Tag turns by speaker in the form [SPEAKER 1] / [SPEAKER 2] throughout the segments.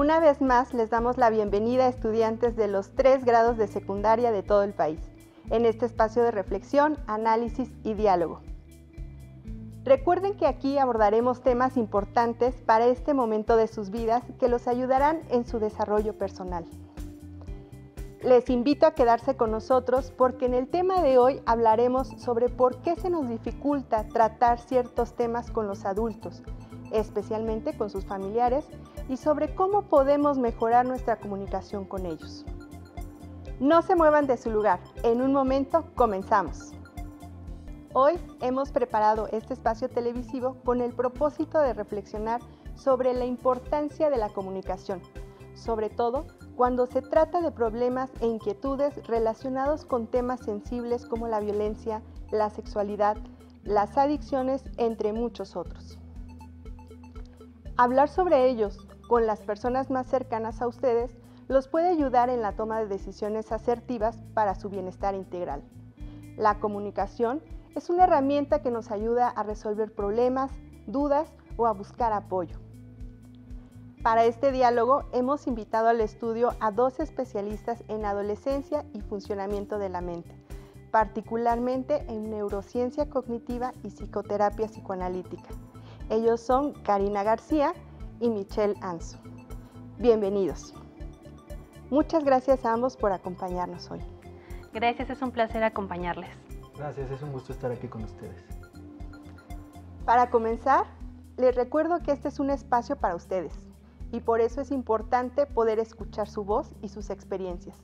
[SPEAKER 1] Una vez más les damos la bienvenida a estudiantes de los 3 grados de secundaria de todo el país, en este espacio de reflexión, análisis y diálogo. Recuerden que aquí abordaremos temas importantes para este momento de sus vidas que los ayudarán en su desarrollo personal. Les invito a quedarse con nosotros porque en el tema de hoy hablaremos sobre por qué se nos dificulta tratar ciertos temas con los adultos, especialmente con sus familiares, y sobre cómo podemos mejorar nuestra comunicación con ellos. No se muevan de su lugar, en un momento comenzamos. Hoy hemos preparado este espacio televisivo con el propósito de reflexionar sobre la importancia de la comunicación, sobre todo cuando se trata de problemas e inquietudes relacionados con temas sensibles como la violencia, la sexualidad, las adicciones, entre muchos otros. Hablar sobre ellos con las personas más cercanas a ustedes los puede ayudar en la toma de decisiones asertivas para su bienestar integral. La comunicación es una herramienta que nos ayuda a resolver problemas, dudas o a buscar apoyo. Para este diálogo hemos invitado al estudio a 2 especialistas en adolescencia y funcionamiento de la mente, particularmente en neurociencia cognitiva y psicoterapia psicoanalítica. Ellos son Karina García y Michelle Anzo. Bienvenidos. Muchas gracias a ambos por acompañarnos hoy.
[SPEAKER 2] Gracias, es un placer acompañarles.
[SPEAKER 3] Gracias, es un gusto estar aquí con ustedes.
[SPEAKER 1] Para comenzar, les recuerdo que este es un espacio para ustedes y por eso es importante poder escuchar su voz y sus experiencias.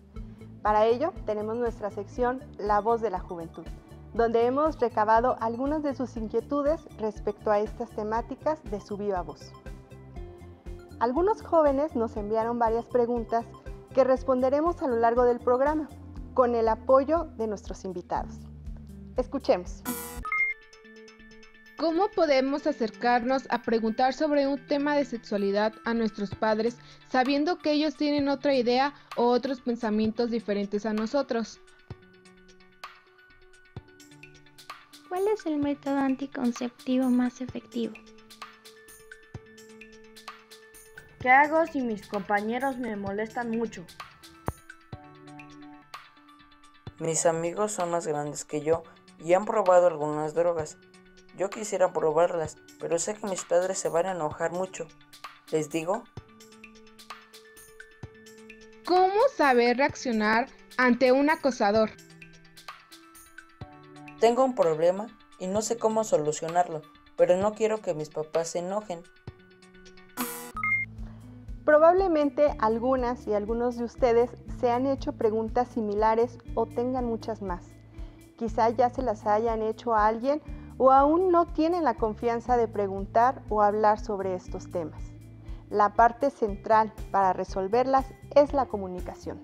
[SPEAKER 1] Para ello, tenemos nuestra sección La Voz de la Juventud, donde hemos recabado algunas de sus inquietudes respecto a estas temáticas de su viva voz. Algunos jóvenes nos enviaron varias preguntas que responderemos a lo largo del programa, con el apoyo de nuestros invitados. Escuchemos.
[SPEAKER 4] ¿Cómo podemos acercarnos a preguntar sobre un tema de sexualidad a nuestros padres sabiendo que ellos tienen otra idea o otros pensamientos diferentes a nosotros?
[SPEAKER 5] ¿Cuál es el método anticonceptivo más efectivo?
[SPEAKER 6] ¿Qué hago si mis compañeros me molestan mucho?
[SPEAKER 7] Mis amigos son más grandes que yo y han probado algunas drogas. Yo quisiera probarlas, pero sé que mis padres se van a enojar mucho. ¿Les digo?
[SPEAKER 4] ¿Cómo saber reaccionar ante un acosador?
[SPEAKER 7] Tengo un problema y no sé cómo solucionarlo, pero no quiero que mis papás se enojen.
[SPEAKER 1] Probablemente algunas y algunos de ustedes se han hecho preguntas similares o tengan muchas más. Quizá ya se las hayan hecho a alguien o aún no tienen la confianza de preguntar o hablar sobre estos temas. La parte central para resolverlas es la comunicación.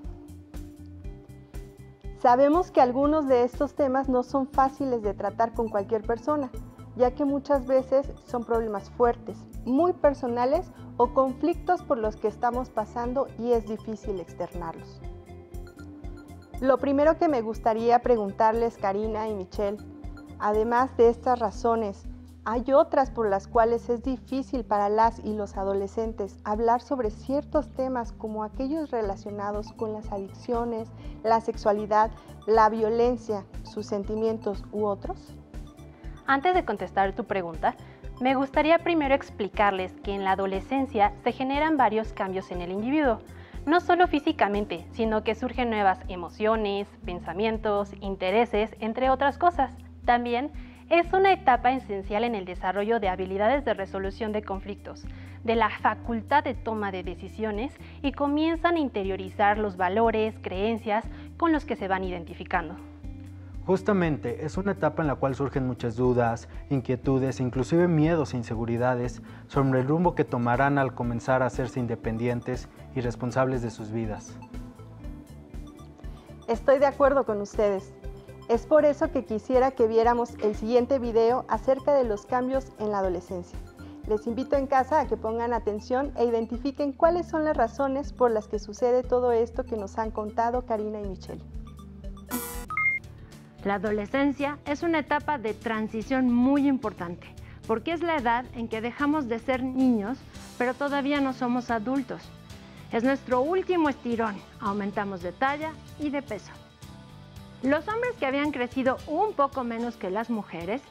[SPEAKER 1] Sabemos que algunos de estos temas no son fáciles de tratar con cualquier persona, ya que muchas veces son problemas fuertes, muy personales o conflictos por los que estamos pasando y es difícil externarlos. Lo primero que me gustaría preguntarles, Karina y Michelle, además de estas razones, ¿hay otras por las cuales es difícil para las y los adolescentes hablar sobre ciertos temas como aquellos relacionados con las adicciones, la sexualidad, la violencia, sus sentimientos u otros?
[SPEAKER 2] Antes de contestar tu pregunta, me gustaría primero explicarles que en la adolescencia se generan varios cambios en el individuo, no solo físicamente, sino que surgen nuevas emociones, pensamientos, intereses, entre otras cosas. También es una etapa esencial en el desarrollo de habilidades de resolución de conflictos, de la facultad de toma de decisiones y comienzan a interiorizar los valores, creencias con los que se van identificando.
[SPEAKER 3] Justamente, es una etapa en la cual surgen muchas dudas, inquietudes, inclusive miedos e inseguridades sobre el rumbo que tomarán al comenzar a hacerse independientes y responsables de sus vidas.
[SPEAKER 1] Estoy de acuerdo con ustedes. Es por eso que quisiera que viéramos el siguiente video acerca de los cambios en la adolescencia. Les invito en casa a que pongan atención e identifiquen cuáles son las razones por las que sucede todo esto que nos han contado Karina y Michelle.
[SPEAKER 6] La adolescencia es una etapa de transición muy importante, porque es la edad en que dejamos de ser niños, pero todavía no somos adultos.
[SPEAKER 8] Es nuestro último estirón, aumentamos de talla y de peso. Los hombres que habían crecido un poco menos que las mujeres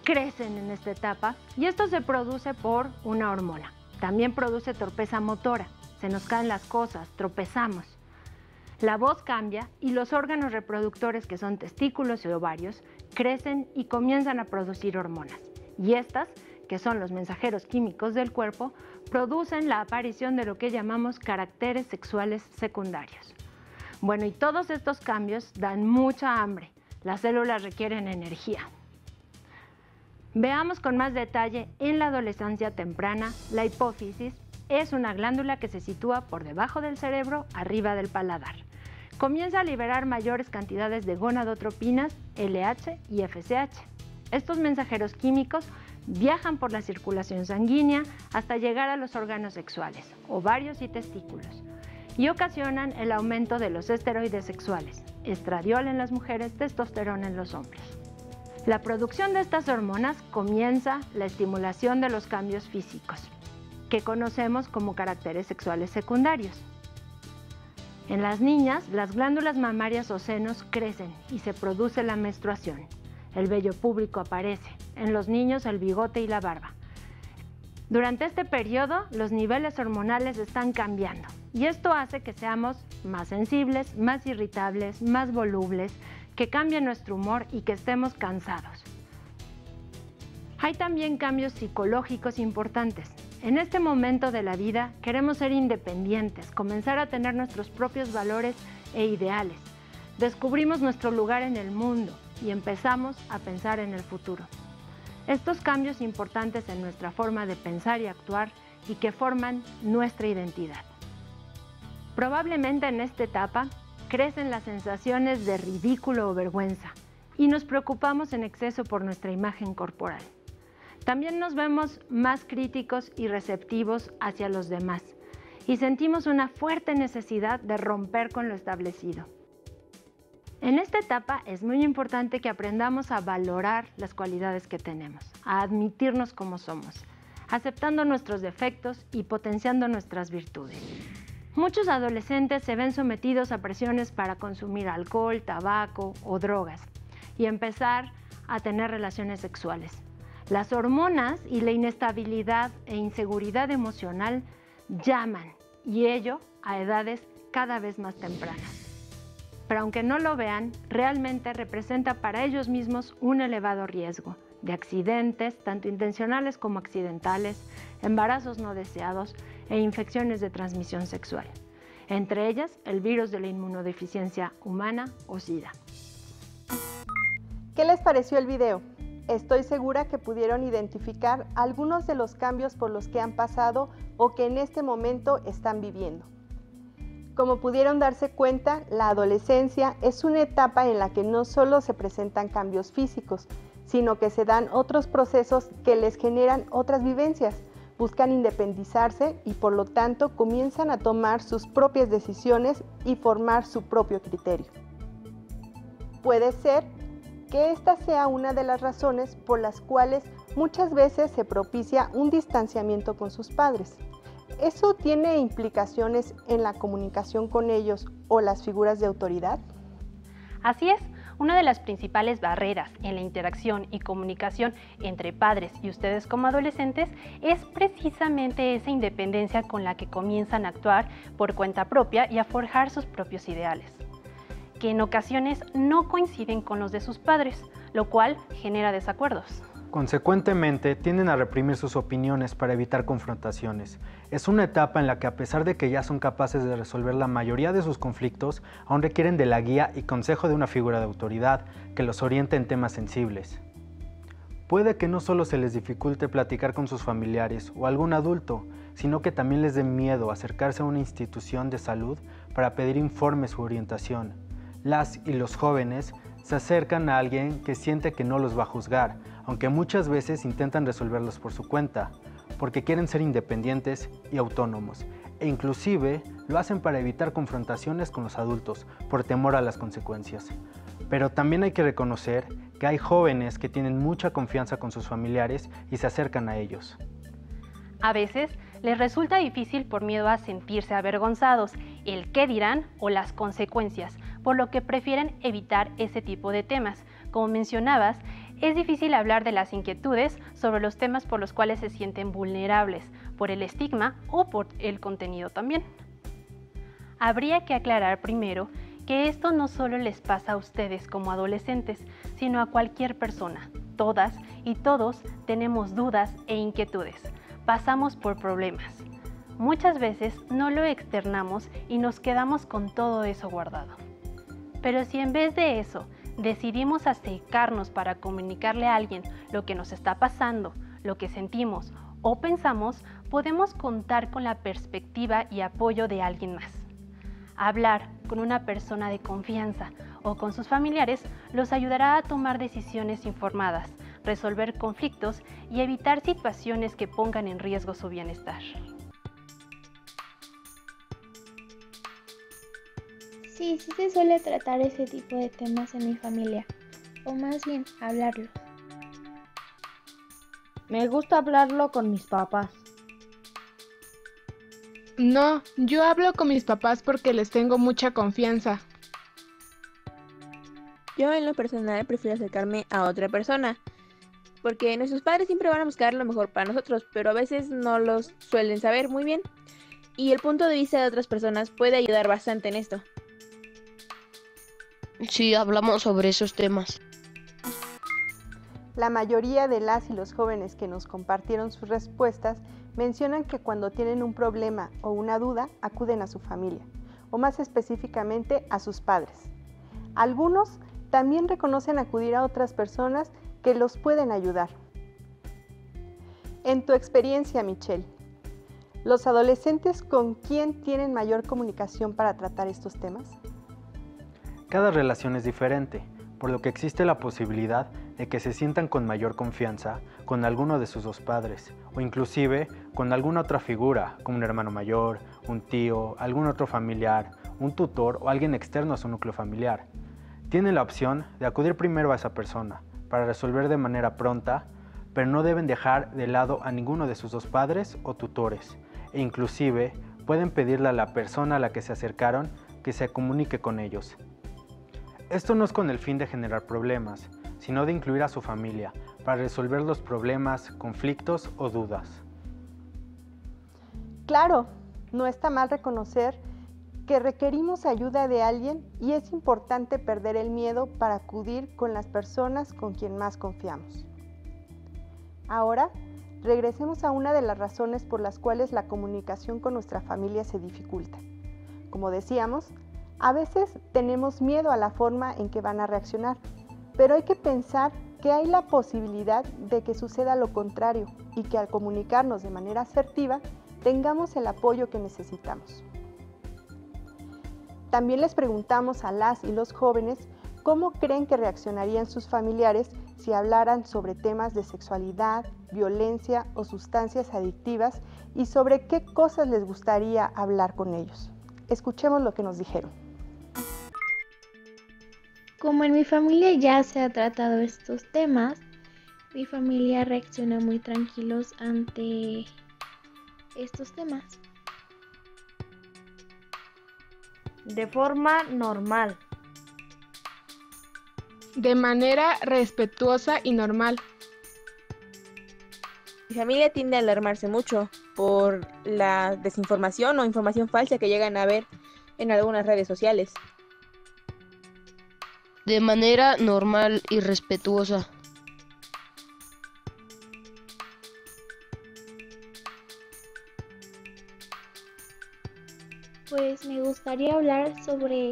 [SPEAKER 8] crecen en esta etapa y esto se produce por una hormona. También produce torpeza motora, se nos caen las cosas, tropezamos. La voz cambia y los órganos reproductores, que son testículos y ovarios, crecen y comienzan a producir hormonas. Y estas, que son los mensajeros químicos del cuerpo, producen la aparición de lo que llamamos caracteres sexuales secundarios. Bueno, y todos estos cambios dan mucha hambre. Las células requieren energía. Veamos con más detalle en la adolescencia temprana. La hipófisis es una glándula que se sitúa por debajo del cerebro, arriba del paladar. Comienza a liberar mayores cantidades de gonadotropinas, LH y FSH. Estos mensajeros químicos viajan por la circulación sanguínea hasta llegar a los órganos sexuales, ovarios y testículos, y ocasionan el aumento de los esteroides sexuales, estradiol en las mujeres, testosterona en los hombres. La producción de estas hormonas comienza la estimulación de los cambios físicos, que conocemos como caracteres sexuales secundarios. En las niñas, las glándulas mamarias o senos crecen y se produce la menstruación. El vello púbico aparece, en los niños el bigote y la barba. Durante este periodo, los niveles hormonales están cambiando y esto hace que seamos más sensibles, más irritables, más volubles, que cambie nuestro humor y que estemos cansados. Hay también cambios psicológicos importantes. En este momento de la vida queremos ser independientes, comenzar a tener nuestros propios valores e ideales. Descubrimos nuestro lugar en el mundo y empezamos a pensar en el futuro. Estos cambios importantes en nuestra forma de pensar y actuar y que forman nuestra identidad. Probablemente en esta etapa crecen las sensaciones de ridículo o vergüenza y nos preocupamos en exceso por nuestra imagen corporal. También nos vemos más críticos y receptivos hacia los demás y sentimos una fuerte necesidad de romper con lo establecido. En esta etapa es muy importante que aprendamos a valorar las cualidades que tenemos, a admitirnos como somos, aceptando nuestros defectos y potenciando nuestras virtudes. Muchos adolescentes se ven sometidos a presiones para consumir alcohol, tabaco o drogas y empezar a tener relaciones sexuales. Las hormonas y la inestabilidad e inseguridad emocional llaman, y ello a edades cada vez más tempranas. Pero aunque no lo vean, realmente representa para ellos mismos un elevado riesgo de accidentes, tanto intencionales como accidentales, embarazos no deseados e infecciones de transmisión sexual, entre ellas el virus de la inmunodeficiencia humana o SIDA.
[SPEAKER 1] ¿Qué les pareció el video? Estoy segura que pudieron identificar algunos de los cambios por los que han pasado o que en este momento están viviendo. Como pudieron darse cuenta, la adolescencia es una etapa en la que no solo se presentan cambios físicos, sino que se dan otros procesos que les generan otras vivencias, buscan independizarse y por lo tanto comienzan a tomar sus propias decisiones y formar su propio criterio. Puede ser que esta sea una de las razones por las cuales muchas veces se propicia un distanciamiento con sus padres. ¿Eso tiene implicaciones en la comunicación con ellos o las figuras de autoridad?
[SPEAKER 2] Así es, una de las principales barreras en la interacción y comunicación entre padres y ustedes como adolescentes es precisamente esa independencia con la que comienzan a actuar por cuenta propia y a forjar sus propios ideales, que en ocasiones no coinciden con los de sus padres, lo cual genera desacuerdos.
[SPEAKER 3] Consecuentemente, tienden a reprimir sus opiniones para evitar confrontaciones. Es una etapa en la que, a pesar de que ya son capaces de resolver la mayoría de sus conflictos, aún requieren de la guía y consejo de una figura de autoridad que los oriente en temas sensibles. Puede que no solo se les dificulte platicar con sus familiares o algún adulto, sino que también les dé miedo acercarse a una institución de salud para pedir informes u orientación. Las y los jóvenes se acercan a alguien que siente que no los va a juzgar, aunque muchas veces intentan resolverlos por su cuenta, porque quieren ser independientes y autónomos, e inclusive lo hacen para evitar confrontaciones con los adultos, por temor a las consecuencias. Pero también hay que reconocer que hay jóvenes que tienen mucha confianza con sus familiares y se acercan a ellos.
[SPEAKER 2] A veces, Les resulta difícil por miedo a sentirse avergonzados, el qué dirán o las consecuencias, por lo que prefieren evitar ese tipo de temas. Como mencionabas, es difícil hablar de las inquietudes sobre los temas por los cuales se sienten vulnerables, por el estigma o por el contenido también. Habría que aclarar primero que esto no solo les pasa a ustedes como adolescentes, sino a cualquier persona. Todas y todos tenemos dudas e inquietudes. Pasamos por problemas. Muchas veces no lo externamos y nos quedamos con todo eso guardado. Pero si en vez de eso decidimos acercarnos para comunicarle a alguien lo que nos está pasando, lo que sentimos o pensamos, podemos contar con la perspectiva y apoyo de alguien más. Hablar con una persona de confianza o con sus familiares los ayudará a tomar decisiones informadas, resolver conflictos y evitar situaciones que pongan en riesgo su bienestar.
[SPEAKER 5] Sí se suele tratar ese tipo de temas en mi familia, o más bien hablarlos.
[SPEAKER 6] Me gusta hablarlo con mis papás.
[SPEAKER 4] No, yo hablo con mis papás porque les tengo mucha confianza.
[SPEAKER 9] Yo en lo personal prefiero acercarme a otra persona, porque nuestros padres siempre van a buscar lo mejor para nosotros, pero a veces no los suelen saber muy bien, y el punto de vista de otras personas puede ayudar bastante en esto.
[SPEAKER 10] Sí, hablamos sobre esos temas.
[SPEAKER 1] La mayoría de las y los jóvenes que nos compartieron sus respuestas mencionan que cuando tienen un problema o una duda acuden a su familia, o más específicamente a sus padres. Algunos también reconocen acudir a otras personas que los pueden ayudar. En tu experiencia, Michelle, ¿los adolescentes con quién tienen mayor comunicación para tratar estos temas?
[SPEAKER 3] Cada relación es diferente, por lo que existe la posibilidad de que se sientan con mayor confianza con alguno de sus dos padres, o inclusive con alguna otra figura, como un hermano mayor, un tío, algún otro familiar, un tutor o alguien externo a su núcleo familiar. Tienen la opción de acudir primero a esa persona para resolver de manera pronta, pero no deben dejar de lado a ninguno de sus dos padres o tutores, e inclusive pueden pedirle a la persona a la que se acercaron que se comunique con ellos. Esto no es con el fin de generar problemas, sino de incluir a su familia para resolver los problemas, conflictos o dudas.
[SPEAKER 1] Claro, no está mal reconocer que requerimos ayuda de alguien y es importante perder el miedo para acudir con las personas con quien más confiamos. Ahora, regresemos a una de las razones por las cuales la comunicación con nuestra familia se dificulta. Como decíamos, a veces tenemos miedo a la forma en que van a reaccionar, pero hay que pensar que hay la posibilidad de que suceda lo contrario y que al comunicarnos de manera asertiva tengamos el apoyo que necesitamos. También les preguntamos a las y los jóvenes cómo creen que reaccionarían sus familiares si hablaran sobre temas de sexualidad, violencia o sustancias adictivas y sobre qué cosas les gustaría hablar con ellos. Escuchemos lo que nos dijeron.
[SPEAKER 5] Como en mi familia ya se ha tratado estos temas, mi familia reacciona muy tranquilos ante estos temas.
[SPEAKER 6] De forma normal.
[SPEAKER 4] De manera respetuosa y normal.
[SPEAKER 9] Mi familia tiende a alarmarse mucho por la desinformación o información falsa que llegan a ver en algunas redes sociales.
[SPEAKER 10] De manera normal y respetuosa.
[SPEAKER 5] Pues me gustaría hablar sobre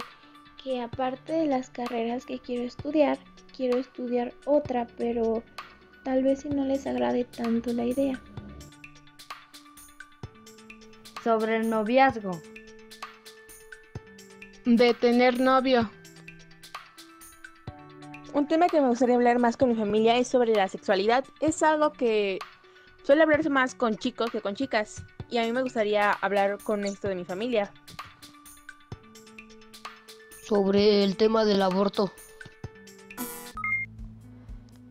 [SPEAKER 5] que aparte de las carreras que quiero estudiar otra, pero tal vez si no les agrade tanto la idea.
[SPEAKER 6] Sobre el noviazgo.
[SPEAKER 4] De tener novio.
[SPEAKER 9] Un tema que me gustaría hablar más con mi familia es sobre la sexualidad. Es algo que suele hablarse más con chicos que con chicas. Y a mí me gustaría hablar con esto de mi familia.
[SPEAKER 10] Sobre el tema del aborto.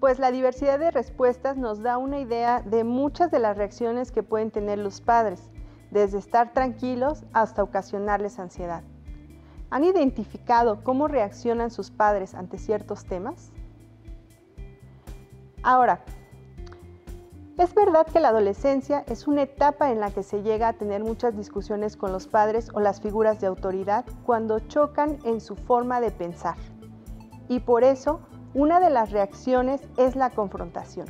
[SPEAKER 1] pues la diversidad de respuestas nos da una idea de muchas de las reacciones que pueden tener los padres, desde estar tranquilos hasta ocasionarles ansiedad. ¿Han identificado cómo reaccionan sus padres ante ciertos temas? Ahora, es verdad que la adolescencia es una etapa en la que se llega a tener muchas discusiones con los padres o las figuras de autoridad cuando chocan en su forma de pensar. Y por eso, una de las reacciones es la confrontación.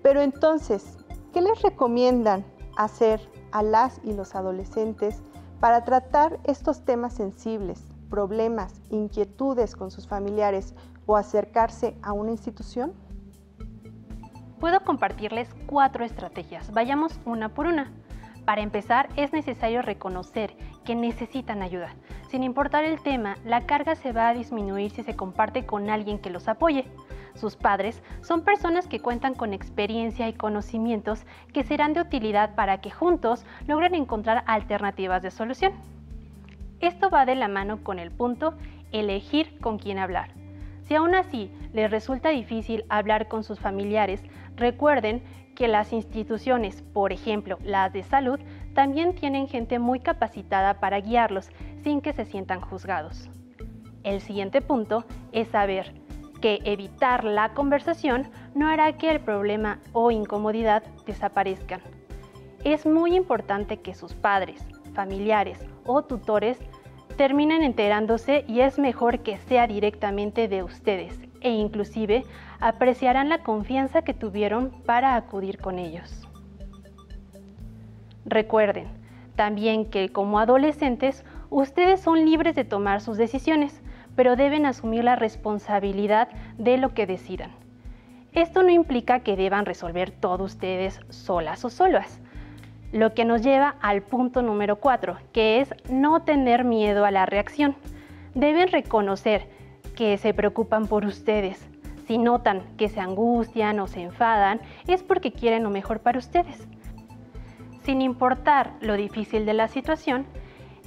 [SPEAKER 1] Pero entonces, ¿qué les recomiendan hacer a las y los adolescentes para tratar estos temas sensibles, problemas, inquietudes con sus familiares o acercarse a una institución?
[SPEAKER 2] Puedo compartirles 4 estrategias. Vayamos una por una. Para empezar, es necesario reconocer que necesitan ayuda. Sin importar el tema, la carga se va a disminuir si se comparte con alguien que los apoye. Sus padres son personas que cuentan con experiencia y conocimientos que serán de utilidad para que juntos logren encontrar alternativas de solución. Esto va de la mano con el punto elegir con quién hablar. Si aún así les resulta difícil hablar con sus familiares, recuerden que las instituciones, por ejemplo las de salud, también tienen gente muy capacitada para guiarlos sin que se sientan juzgados. El siguiente punto es saber que evitar la conversación no hará que el problema o incomodidad desaparezcan. Es muy importante que sus padres, familiares o tutores terminen enterándose y es mejor que sea directamente de ustedes e inclusive apreciarán la confianza que tuvieron para acudir con ellos. Recuerden también que como adolescentes ustedes son libres de tomar sus decisiones, pero deben asumir la responsabilidad de lo que decidan. Esto no implica que deban resolver todo ustedes solas o solas. Lo que nos lleva al punto número 4, que es no tener miedo a la reacción. Deben reconocer que se preocupan por ustedes. Si notan que se angustian o se enfadan, es porque quieren lo mejor para ustedes. Sin importar lo difícil de la situación,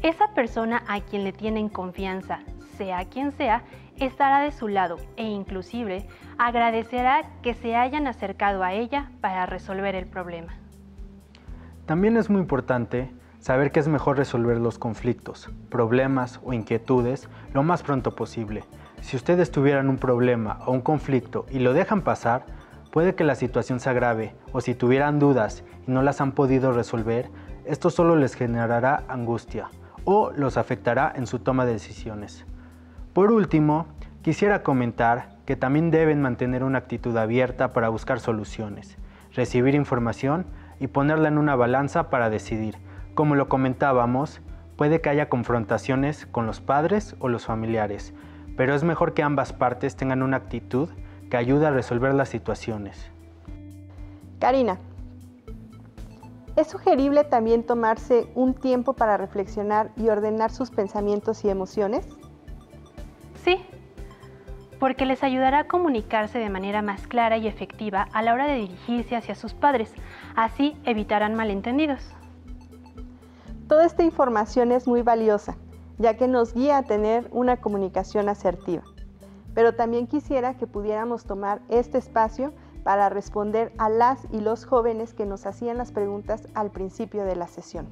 [SPEAKER 2] esa persona a quien le tienen confianza, sea quien sea, estará de su lado e inclusive agradecerá que se hayan acercado a ella para resolver el problema.
[SPEAKER 3] También es muy importante saber que es mejor resolver los conflictos, problemas o inquietudes lo más pronto posible. Si ustedes tuvieran un problema o un conflicto y lo dejan pasar, puede que la situación se agrave, o si tuvieran dudas y no las han podido resolver, esto solo les generará angustia o los afectará en su toma de decisiones. Por último, quisiera comentar que también deben mantener una actitud abierta para buscar soluciones, recibir información y ponerla en una balanza para decidir. Como lo comentábamos, puede que haya confrontaciones con los padres o los familiares, pero es mejor que ambas partes tengan una actitud que ayude a resolver las situaciones.
[SPEAKER 1] Karina, ¿es sugerible también tomarse un tiempo para reflexionar y ordenar sus pensamientos y emociones?
[SPEAKER 2] Sí, porque les ayudará a comunicarse de manera más clara y efectiva a la hora de dirigirse hacia sus padres. Así evitarán malentendidos.
[SPEAKER 1] Toda esta información es muy valiosa, ya que nos guía a tener una comunicación asertiva. Pero también quisiera que pudiéramos tomar este espacio para responder a las y los jóvenes que nos hacían las preguntas al principio de la sesión.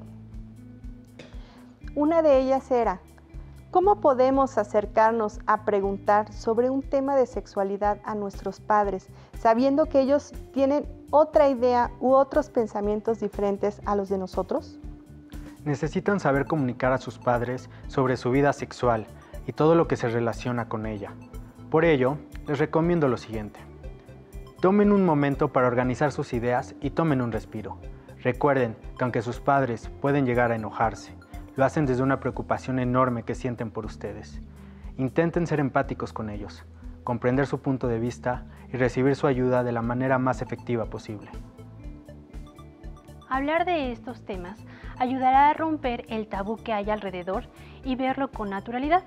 [SPEAKER 1] Una de ellas era: ¿cómo podemos acercarnos a preguntar sobre un tema de sexualidad a nuestros padres, sabiendo que ellos tienen otra idea u otros pensamientos diferentes a los de nosotros?
[SPEAKER 3] Necesitan saber comunicar a sus padres sobre su vida sexual y todo lo que se relaciona con ella. Por ello, les recomiendo lo siguiente. Tomen un momento para organizar sus ideas y tomen un respiro. Recuerden que aunque sus padres pueden llegar a enojarse, lo hacen desde una preocupación enorme que sienten por ustedes. Intenten ser empáticos con ellos, comprender su punto de vista y recibir su ayuda de la manera más efectiva posible.
[SPEAKER 2] Hablar de estos temas ayudará a romper el tabú que hay alrededor y verlo con naturalidad.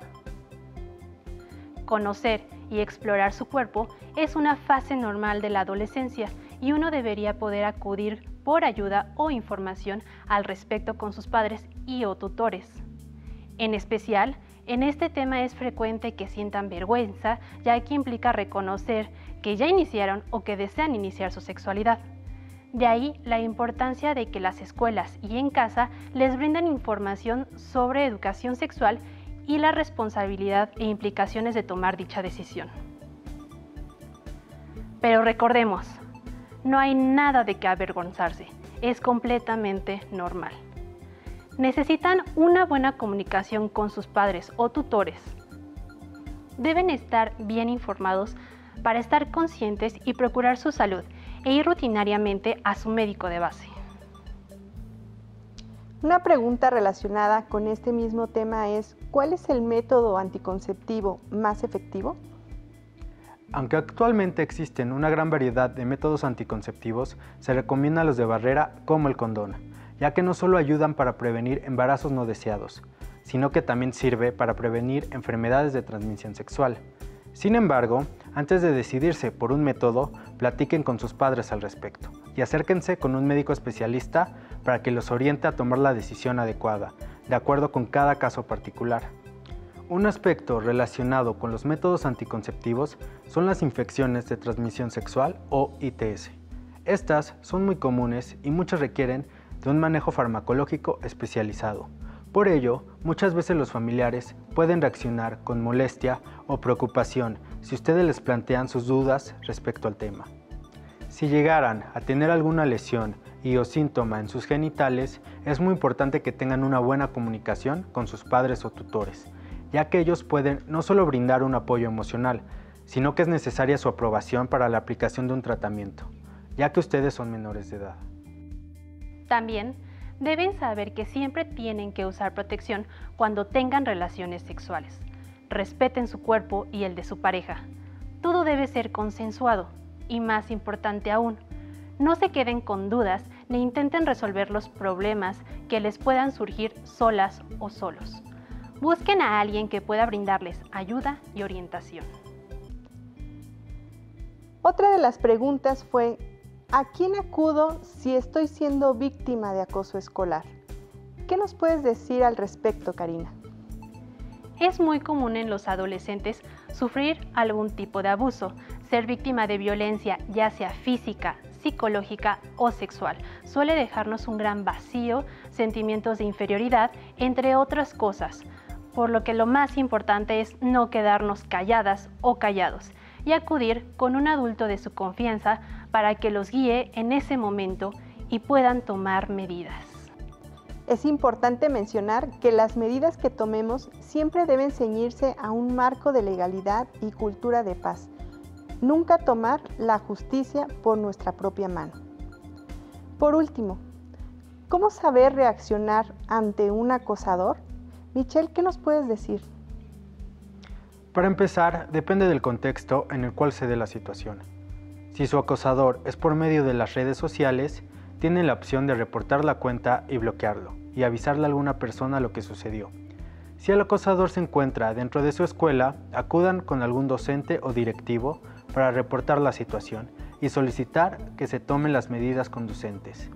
[SPEAKER 2] Conocer y explorar su cuerpo es una fase normal de la adolescencia y uno debería poder acudir por ayuda o información al respecto con sus padres y o tutores. En especial, En este tema es frecuente que sientan vergüenza, ya que implica reconocer que ya iniciaron o que desean iniciar su sexualidad. De ahí la importancia de que las escuelas y en casa les brinden información sobre educación sexual y la responsabilidad e implicaciones de tomar dicha decisión. Pero recordemos, no hay nada de qué avergonzarse, es completamente normal. Necesitan una buena comunicación con sus padres o tutores. Deben estar bien informados para estar conscientes y procurar su salud e ir rutinariamente a su médico de base.
[SPEAKER 1] Una pregunta relacionada con este mismo tema es, ¿cuál es el método anticonceptivo más efectivo?
[SPEAKER 3] Aunque actualmente existen una gran variedad de métodos anticonceptivos, se recomiendan los de barrera como el condón, ya que no solo ayudan para prevenir embarazos no deseados, sino que también sirve para prevenir enfermedades de transmisión sexual. Sin embargo, antes de decidirse por un método, platiquen con sus padres al respecto y acérquense con un médico especialista para que los oriente a tomar la decisión adecuada, de acuerdo con cada caso particular. Un aspecto relacionado con los métodos anticonceptivos son las infecciones de transmisión sexual o ITS. Estas son muy comunes y muchas requieren de un manejo farmacológico especializado. Por ello, muchas veces los familiares pueden reaccionar con molestia o preocupación si ustedes les plantean sus dudas respecto al tema. Si llegaran a tener alguna lesión y o síntoma en sus genitales, es muy importante que tengan una buena comunicación con sus padres o tutores, ya que ellos pueden no solo brindar un apoyo emocional, sino que es necesaria su aprobación para la aplicación de un tratamiento, ya que ustedes son menores de edad.
[SPEAKER 2] También deben saber que siempre tienen que usar protección cuando tengan relaciones sexuales. Respeten su cuerpo y el de su pareja. Todo debe ser consensuado y, más importante aún, no se queden con dudas ni intenten resolver los problemas que les puedan surgir solas o solos. Busquen a alguien que pueda brindarles ayuda y orientación.
[SPEAKER 1] Otra de las preguntas fue, ¿a quién acudo si estoy siendo víctima de acoso escolar? ¿Qué nos puedes decir al respecto, Karina?
[SPEAKER 2] Es muy común en los adolescentes sufrir algún tipo de abuso, ser víctima de violencia, ya sea física, psicológica o sexual. Suele dejarnos un gran vacío, sentimientos de inferioridad, entre otras cosas, por lo que lo más importante es no quedarnos calladas o callados y acudir con un adulto de su confianza para que los guíe en ese momento y puedan tomar medidas.
[SPEAKER 1] Es importante mencionar que las medidas que tomemos siempre deben ceñirse a un marco de legalidad y cultura de paz. Nunca tomar la justicia por nuestra propia mano. Por último, ¿cómo saber reaccionar ante un acosador? Michelle, ¿qué nos puedes decir?
[SPEAKER 3] Para empezar, depende del contexto en el cual se dé la situación. Si su acosador es por medio de las redes sociales, tienen la opción de reportar la cuenta y bloquearlo, y avisarle a alguna persona lo que sucedió. Si el acosador se encuentra dentro de su escuela, acudan con algún docente o directivo para reportar la situación y solicitar que se tomen las medidas conducentes.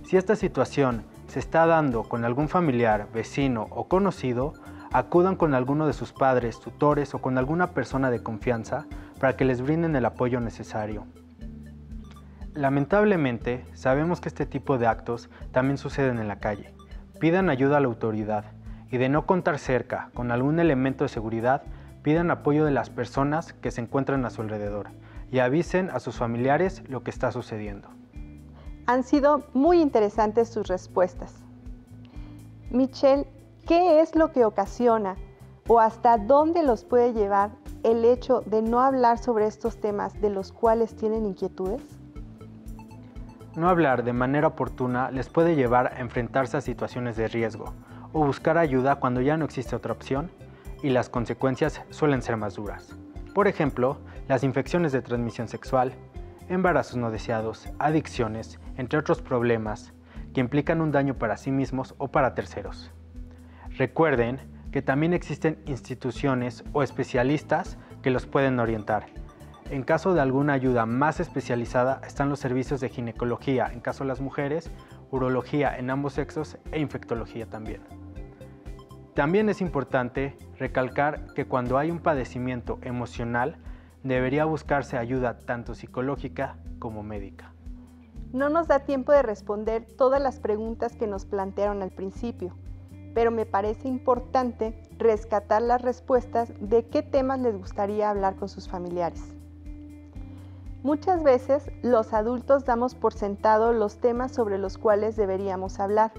[SPEAKER 3] Si esta situación se está dando con algún familiar, vecino o conocido, acudan con alguno de sus padres, tutores o con alguna persona de confianza para que les brinden el apoyo necesario. Lamentablemente, sabemos que este tipo de actos también suceden en la calle. Pidan ayuda a la autoridad y de no contar cerca con algún elemento de seguridad, pidan apoyo de las personas que se encuentran a su alrededor y avisen a sus familiares lo que está sucediendo.
[SPEAKER 1] Han sido muy interesantes sus respuestas. Michelle, ¿qué es lo que ocasiona o hasta dónde los puede llevar el hecho de no hablar sobre estos temas de los cuales tienen inquietudes?
[SPEAKER 3] No hablar de manera oportuna les puede llevar a enfrentarse a situaciones de riesgo o buscar ayuda cuando ya no existe otra opción y las consecuencias suelen ser más duras. Por ejemplo, las infecciones de transmisión sexual, embarazos no deseados, adicciones, entre otros problemas que implican un daño para sí mismos o para terceros. Recuerden que también existen instituciones o especialistas que los pueden orientar. En caso de alguna ayuda más especializada están los servicios de ginecología en caso de las mujeres, urología en ambos sexos e infectología también. También es importante recalcar que cuando hay un padecimiento emocional, debería buscarse ayuda tanto psicológica como médica.
[SPEAKER 1] No nos da tiempo de responder todas las preguntas que nos plantearon al principio, pero me parece importante rescatar las respuestas de qué temas les gustaría hablar con sus familiares. Muchas veces los adultos damos por sentado los temas sobre los cuales deberíamos hablar,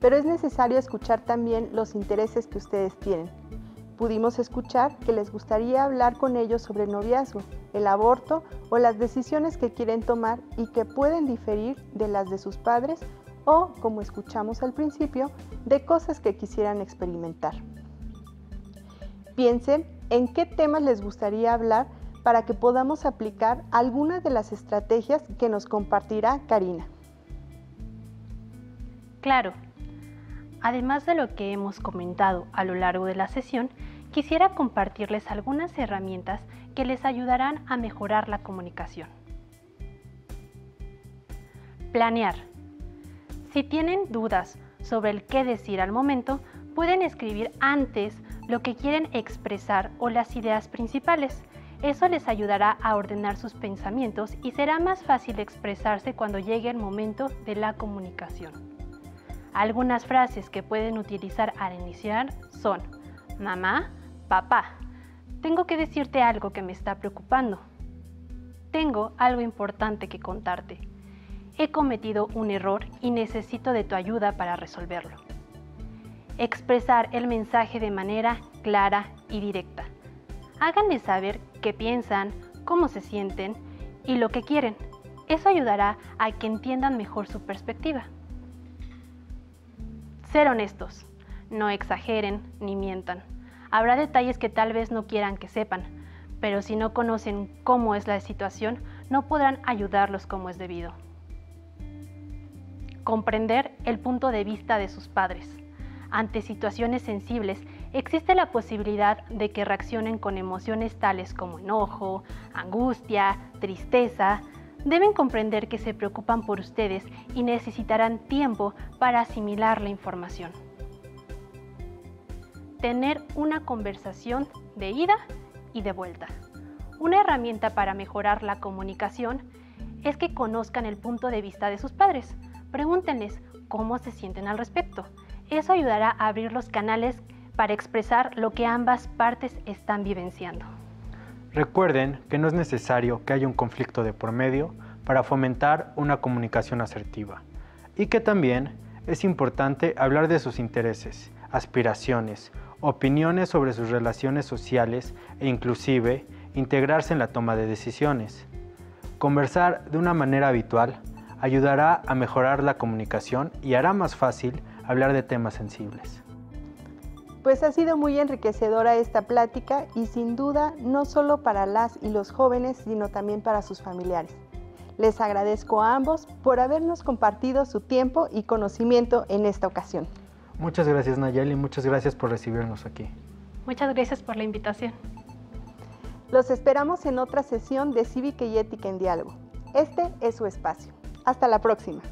[SPEAKER 1] pero es necesario escuchar también los intereses que ustedes tienen. Pudimos escuchar que les gustaría hablar con ellos sobre el noviazgo, el aborto o las decisiones que quieren tomar y que pueden diferir de las de sus padres o, como escuchamos al principio, de cosas que quisieran experimentar. Piensen en qué temas les gustaría hablar para que podamos aplicar algunas de las estrategias que nos compartirá Karina.
[SPEAKER 2] Claro. Además de lo que hemos comentado a lo largo de la sesión, quisiera compartirles algunas herramientas que les ayudarán a mejorar la comunicación. Planear. Si tienen dudas sobre el qué decir al momento, pueden escribir antes lo que quieren expresar o las ideas principales. Eso les ayudará a ordenar sus pensamientos y será más fácil expresarse cuando llegue el momento de la comunicación. Algunas frases que pueden utilizar al iniciar son: mamá, papá, tengo que decirte algo que me está preocupando. Tengo algo importante que contarte. He cometido un error y necesito de tu ayuda para resolverlo. Expresar el mensaje de manera clara y directa. Háganles saber qué piensan, cómo se sienten y lo que quieren. Eso ayudará a que entiendan mejor su perspectiva. Ser honestos. No exageren ni mientan. Habrá detalles que tal vez no quieran que sepan, pero si no conocen cómo es la situación, no podrán ayudarlos como es debido. Comprender el punto de vista de sus padres. Ante situaciones sensibles, existe la posibilidad de que reaccionen con emociones tales como enojo, angustia, tristeza. Deben comprender que se preocupan por ustedes y necesitarán tiempo para asimilar la información. Tener una conversación de ida y de vuelta. Una herramienta para mejorar la comunicación es que conozcan el punto de vista de sus padres. Pregúntenles cómo se sienten al respecto. Eso ayudará a abrir los canales para expresar lo que ambas partes están vivenciando.
[SPEAKER 3] Recuerden que no es necesario que haya un conflicto de por medio para fomentar una comunicación asertiva y que también es importante hablar de sus intereses, aspiraciones, opiniones sobre sus relaciones sociales e inclusive integrarse en la toma de decisiones. Conversar de una manera habitual ayudará a mejorar la comunicación y hará más fácil hablar de temas sensibles.
[SPEAKER 1] Pues ha sido muy enriquecedora esta plática y sin duda no solo para las y los jóvenes, sino también para sus familiares. Les agradezco a ambos por habernos compartido su tiempo y conocimiento en esta ocasión.
[SPEAKER 3] Muchas gracias, Nayeli, muchas gracias por recibirnos aquí.
[SPEAKER 2] Muchas gracias por la invitación.
[SPEAKER 1] Los esperamos en otra sesión de Cívica y Ética en Diálogo. Este es su espacio. Hasta la próxima.